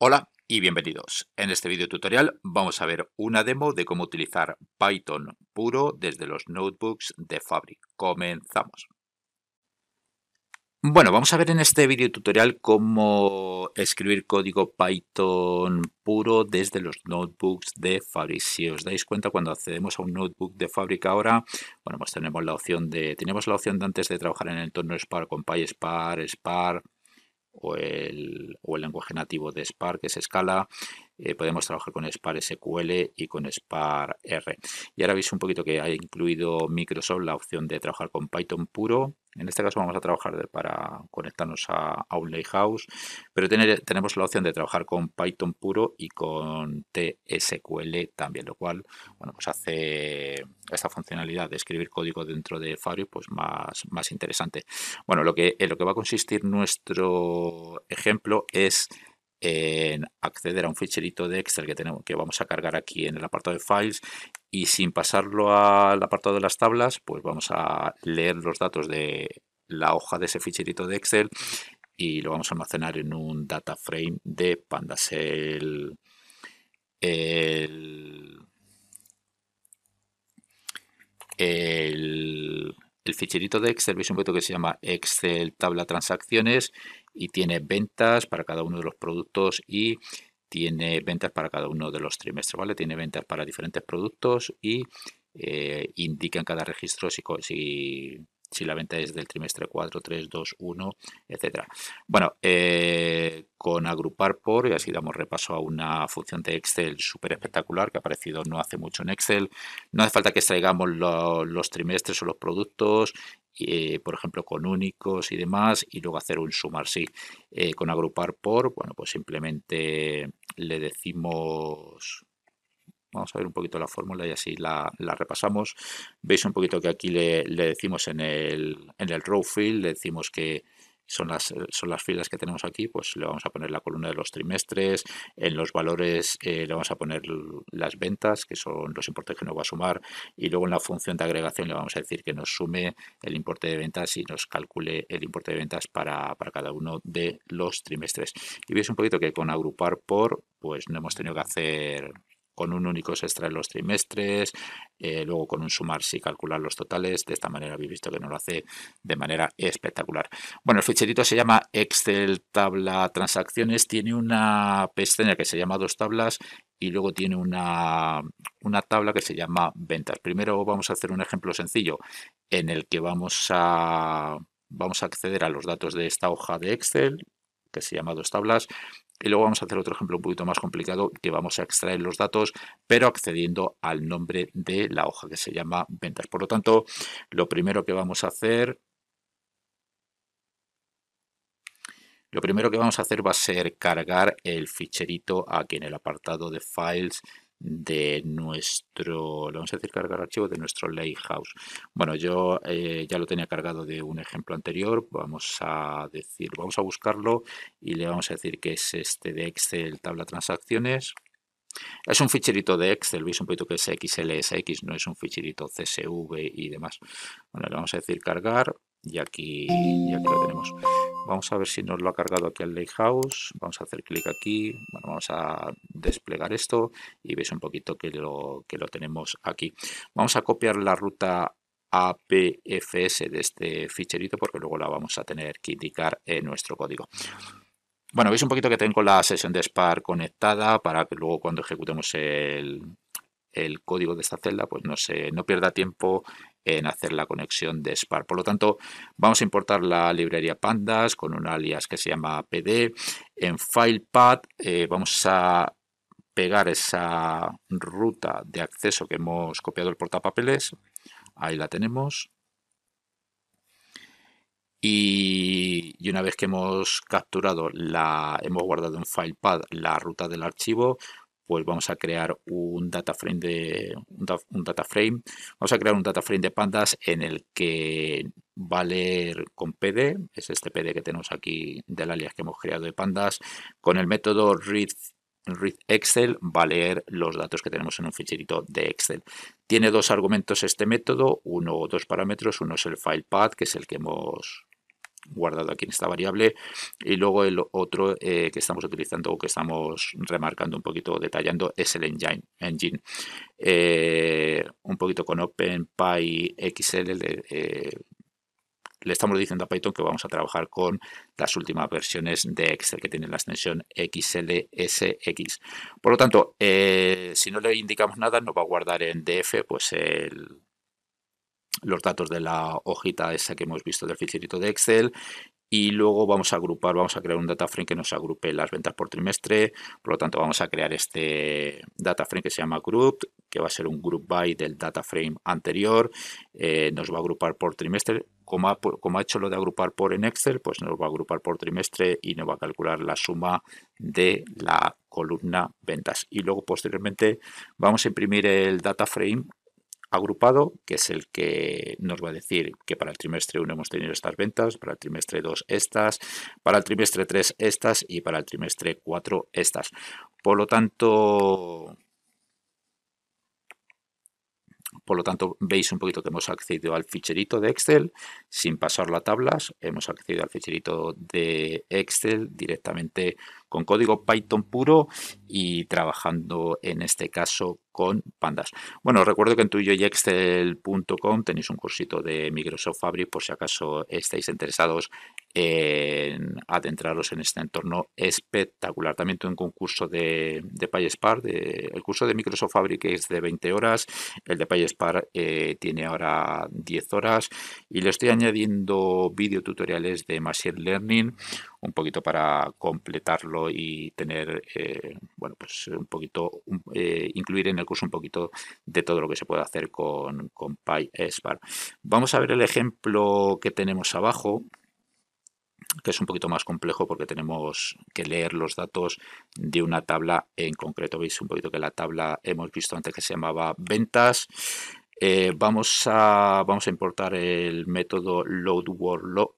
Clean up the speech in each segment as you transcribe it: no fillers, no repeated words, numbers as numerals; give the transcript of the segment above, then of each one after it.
Hola y bienvenidos. En este video tutorial vamos a ver una demo de cómo utilizar Python puro desde los notebooks de Fabric. Comenzamos. Bueno, vamos a ver en este video tutorial cómo escribir código Python puro desde los notebooks de Fabric. Si os dais cuenta, cuando accedemos a un notebook de Fabric ahora, bueno, pues tenemos la opción de antes de trabajar en el entorno Spark con PySpark, Spark, o el lenguaje nativo de Spark, que es Scala. Podemos trabajar con Spark SQL y con Spark R. Y ahora veis un poquito que ha incluido Microsoft la opción de trabajar con Python puro. En este caso vamos a trabajar para conectarnos a un Lakehouse, pero tenemos la opción de trabajar con Python puro y con TSQL también, lo cual, bueno, pues hace esta funcionalidad de escribir código dentro de Fabric pues más interesante. Bueno, en lo que va a consistir nuestro ejemplo es en acceder a un ficherito de Excel que vamos a cargar aquí en el apartado de Files, y sin pasarlo al apartado de las tablas, pues vamos a leer los datos de la hoja de ese ficherito de Excel y lo vamos a almacenar en un data frame de Pandas. El, el, el ficherito de Excel, veis un poquito que se llama Excel tabla transacciones, y tiene ventas para cada uno de los productos y tiene ventas para cada uno de los trimestres, ¿vale? Tiene ventas para diferentes productos y indica en cada registro si la venta es del trimestre 4, 3, 2, 1, etcétera. Bueno, con agrupar por, y así damos repaso a una función de Excel súper espectacular que ha aparecido no hace mucho en Excel. No hace falta que extraigamos los trimestres o los productos, por ejemplo, con únicos y demás, y luego hacer un sumar. Sí, con agrupar por, bueno, pues simplemente le decimos. Vamos a ver un poquito la fórmula y así la repasamos. Veis un poquito que aquí le decimos en el row field, le decimos que son las filas que tenemos aquí, pues le vamos a poner la columna de los trimestres. En los valores le vamos a poner las ventas, que son los importes que nos va a sumar, y luego en la función de agregación le vamos a decir que nos sume el importe de ventas y nos calcule el importe de ventas para cada uno de los trimestres. Y veis un poquito que con agrupar por, pues no hemos tenido que hacer. Con un único se extraen los trimestres, luego con un sumar sí calcular los totales. De esta manera habéis visto que nos lo hace de manera espectacular. Bueno, el ficherito se llama Excel tabla transacciones, tiene una pestaña que se llama dos tablas y luego tiene una tabla que se llama ventas. Primero vamos a hacer un ejemplo sencillo en el que vamos a acceder a los datos de esta hoja de Excel que se llama dos tablas. Y luego vamos a hacer otro ejemplo un poquito más complicado, que vamos a extraer los datos, pero accediendo al nombre de la hoja que se llama ventas. Por lo tanto, lo primero que vamos a hacer va a ser cargar el ficherito aquí en el apartado de files de le vamos a decir cargar archivo de nuestro Lakehouse. Bueno, yo ya lo tenía cargado de un ejemplo anterior. Vamos a buscarlo y le vamos a decir que es este de Excel tabla transacciones. Es un ficherito de Excel, veis un poquito que es XLSX, no es un ficherito CSV y demás. Bueno, le vamos a decir cargar y aquí lo tenemos. Vamos a ver si nos lo ha cargado aquí al Lakehouse. Vamos a hacer clic aquí. Bueno, vamos a desplegar esto y veis un poquito que lo tenemos aquí. Vamos a copiar la ruta APFS de este ficherito porque luego la vamos a tener que indicar en nuestro código. Bueno, veis un poquito que tengo la sesión de Spark conectada para que luego cuando ejecutemos el código de esta celda pues no pierda tiempo en hacer la conexión de Spark. Por lo tanto, vamos a importar la librería pandas con un alias que se llama pd. En filepath vamos a pegar esa ruta de acceso que hemos copiado el portapapeles. Ahí la tenemos. Y una vez que hemos hemos guardado en filepath la ruta del archivo, pues vamos a crear un data frame vamos a crear un data frame de pandas en el que va a leer con pd, es este pd que tenemos aquí del alias que hemos creado de pandas, con el método read Excel va a leer los datos que tenemos en un ficherito de Excel. Tiene dos argumentos este método, dos parámetros. Uno es el filepath, que es el que hemos guardado aquí en esta variable. Y luego el otro que estamos utilizando o que estamos remarcando un poquito, detallando, es el engine. Un poquito con OpenPyXL le estamos diciendo a Python que vamos a trabajar con las últimas versiones de Excel que tienen la extensión XLSX. Por lo tanto, si no le indicamos nada, nos va a guardar en DF pues los datos de la hojita esa que hemos visto del ficherito de Excel. Y luego vamos a agrupar, vamos a crear un data frame que nos agrupe las ventas por trimestre. Por lo tanto, vamos a crear este data frame que se llama group, que va a ser un group by del data frame anterior. Nos va a agrupar por trimestre. Como ha hecho lo de agrupar por en Excel, pues nos va a agrupar por trimestre y nos va a calcular la suma de la columna ventas. Y luego posteriormente vamos a imprimir el data frame agrupado, que es el que nos va a decir que para el trimestre 1 hemos tenido estas ventas, para el trimestre 2 estas, para el trimestre 3 estas y para el trimestre 4 estas. Por lo tanto, veis un poquito que hemos accedido al ficherito de Excel sin pasarlo a tablas. Hemos accedido al ficherito de Excel directamente con código Python puro y trabajando en este caso con pandas. Bueno, recuerdo que en tuyoyexcel.com tenéis un cursito de Microsoft Fabric por si acaso estáis interesados en adentraros en este entorno espectacular. También tengo un curso de PySpark, el curso de Microsoft Fabric es de 20 horas, el de PySpark tiene ahora 10 horas y le estoy añadiendo videotutoriales de Machine Learning un poquito para completarlo y tener, bueno, pues un poquito, incluir en el curso un poquito de todo lo que se puede hacer con PySpark. Vamos a ver el ejemplo que tenemos abajo, que es un poquito más complejo porque tenemos que leer los datos de una tabla en concreto. Veis un poquito que la tabla hemos visto antes que se llamaba ventas. Vamos a importar el método load workbook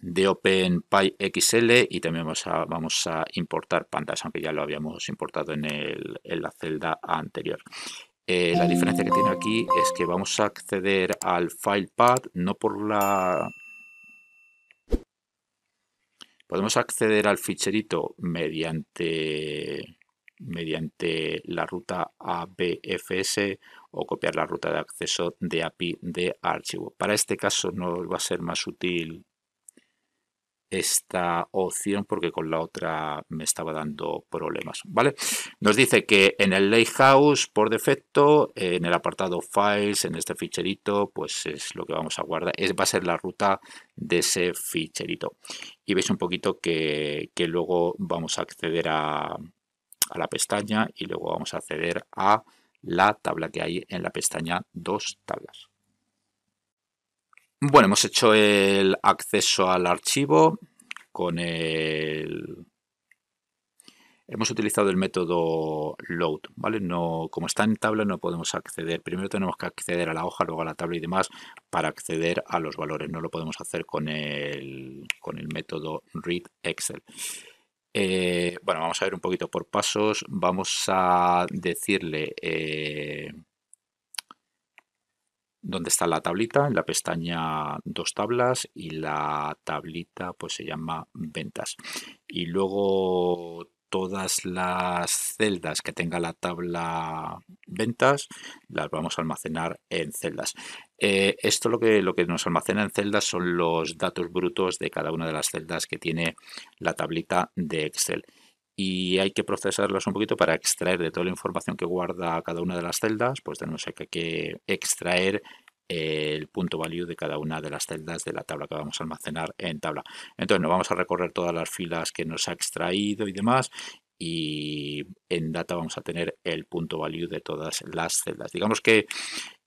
de OpenPyXL y también vamos a importar pandas, aunque ya lo habíamos importado en la celda anterior. La diferencia que tiene aquí es que vamos a acceder al file path, no por la... Podemos acceder al ficherito mediante la ruta ABFS o copiar la ruta de acceso de API de archivo. Para este caso nos va a ser más útil esta opción porque con la otra me estaba dando problemas, ¿vale? Nos dice que en el Lighthouse por defecto, en el apartado Files, en este ficherito, pues es lo que vamos a guardar, va a ser la ruta de ese ficherito. Y veis un poquito que luego vamos a acceder a la pestaña y luego vamos a acceder a la tabla que hay en la pestaña 2 tablas. Bueno, hemos hecho el acceso al archivo con hemos utilizado el método load, ¿vale? No, como está en tabla no podemos acceder. Primero tenemos que acceder a la hoja, luego a la tabla y demás para acceder a los valores. No lo podemos hacer con el método read Excel. Bueno, vamos a ver un poquito por pasos. Vamos a decirle dónde está la tablita, en la pestaña 2 tablas y la tablita pues se llama ventas. Y luego todas las celdas que tenga la tabla ventas las vamos a almacenar en celdas. Esto lo que nos almacena en celdas son los datos brutos de cada una de las celdas que tiene la tablita de Excel. Y hay que procesarlas un poquito para extraer de toda la información que guarda cada una de las celdas, pues tenemos que extraer el punto value de cada una de las celdas de la tabla que vamos a almacenar en tabla. Entonces nos vamos a recorrer todas las filas que nos ha extraído y demás y en data vamos a tener el punto value de todas las celdas. Digamos que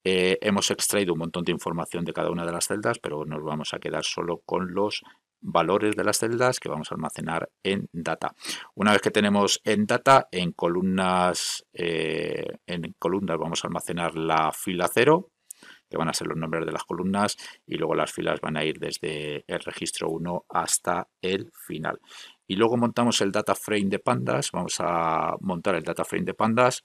hemos extraído un montón de información de cada una de las celdas, pero nos vamos a quedar solo con los valores de las celdas que vamos a almacenar en data. Una vez que tenemos en data, en columnas vamos a almacenar la fila 0, que van a ser los nombres de las columnas, y luego las filas van a ir desde el registro 1 hasta el final. Y luego montamos el data frame de pandas, vamos a montar el data frame de pandas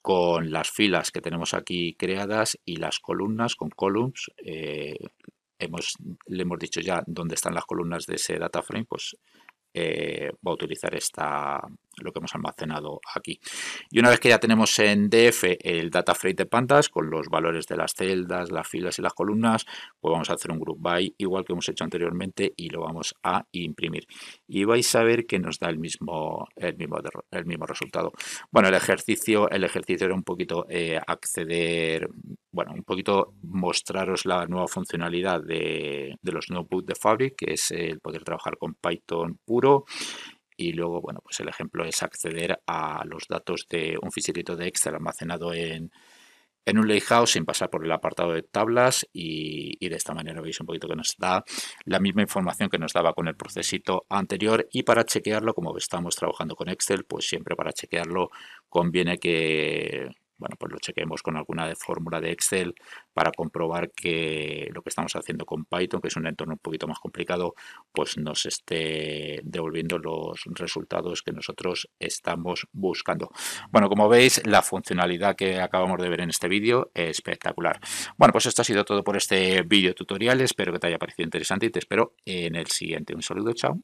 con las filas que tenemos aquí creadas y las columnas con columns. Le hemos dicho ya dónde están las columnas de ese data frame, pues va a utilizar lo que hemos almacenado aquí. Y una vez que ya tenemos en DF el data frame de pandas con los valores de las celdas, las filas y las columnas, pues vamos a hacer un group by igual que hemos hecho anteriormente y lo vamos a imprimir. Y vais a ver que nos da el mismo resultado. Bueno, el ejercicio era un poquito acceder, bueno, un poquito mostraros la nueva funcionalidad de los notebooks de Fabric, que es el poder trabajar con Python puro. Y luego, bueno, pues el ejemplo es acceder a los datos de un ficherito de Excel almacenado en un lakehouse sin pasar por el apartado de tablas y de esta manera veis un poquito que nos da la misma información que nos daba con el procesito anterior. Y para chequearlo, como estamos trabajando con Excel, pues siempre para chequearlo conviene que, bueno, pues lo chequemos con alguna fórmula de Excel para comprobar que lo que estamos haciendo con Python, que es un entorno un poquito más complicado, pues nos esté devolviendo los resultados que nosotros estamos buscando. Bueno, como veis, la funcionalidad que acabamos de ver en este vídeo es espectacular. Bueno, pues esto ha sido todo por este vídeo tutorial. Espero que te haya parecido interesante y te espero en el siguiente. Un saludo, chao.